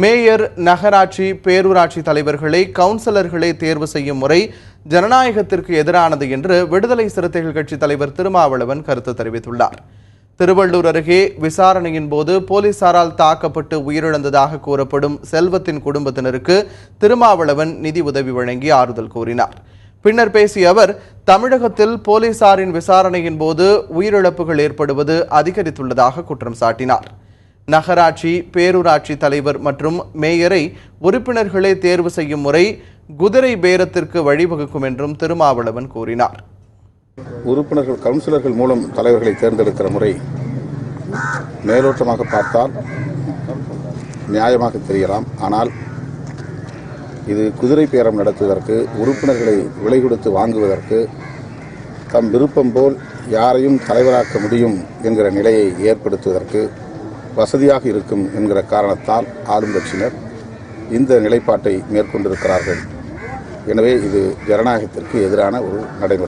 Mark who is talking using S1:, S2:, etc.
S1: Mayor, நகராட்சி, பேரூராட்சி தலைவர்களை கவுன்சிலர்களை தேர்வு செய்யும் முறை ஜனநாயகத்திற்கு எதிரானது என்று விடுதலை சிறுத்தைகள் கட்சி தலைவர் திருமாவளவன் கருத்து தெரிவித்துள்ளார். திருவள்ளூர் அருகே விசாரணையின் போது போலீசாரால் தாக்கப்பட்டு உயிரிழந்ததாக கூறப்படும் செல்வத்தின் குடும்பத்தினருக்கு திருமாவளவன் நிதி உதவி வழங்கி ஆறுதல் கூறினார். பின்னர் பேசிய அவர், தமிழகத்தில் போலீசாரின் விசாரணையின் போது உயிரிழப்புகள் ஏற்படுவது அதிகரித்துள்ளதாக குற்றம் சாட்டினார். நகராட்சி, பேரூராட்சி தலைவர் மற்றும் மேயரை உறுப்பினர்களை தேர்வு செய்யும் முறை குதிரை பேரத்திற்கு வழிவகுக்கும் என்றும் திருமாவளவன் கூறினார்.
S2: உறுப்பினர்கள், கவுன்சிலர்கள் மூலம் தலைவர்களை தேர்ந்தெடுக்கிற முறை மேலோட்டமாக பார்த்தால் நியாயமாக தெரியலாம். ஆனால் இது குதிரை பேரம் நடத்துவதற்கு, உறுப்பினர்களை விலை கொடுத்து வாங்குவதற்கு, தம் விருப்பம் போல் யாரையும் தலைவராக்க முடியும் என்கிற நிலையை ஏற்படுத்துவதற்கு வசதியாக இருக்கும் என்கிற காரணத்தால் ஆளும் கட்சியினர் இந்த நிலைப்பாட்டை மேற்கொண்டிருக்கிறார்கள். எனவே இது ஜனநாயகத்திற்கு எதிரான ஒரு நடைமுறை.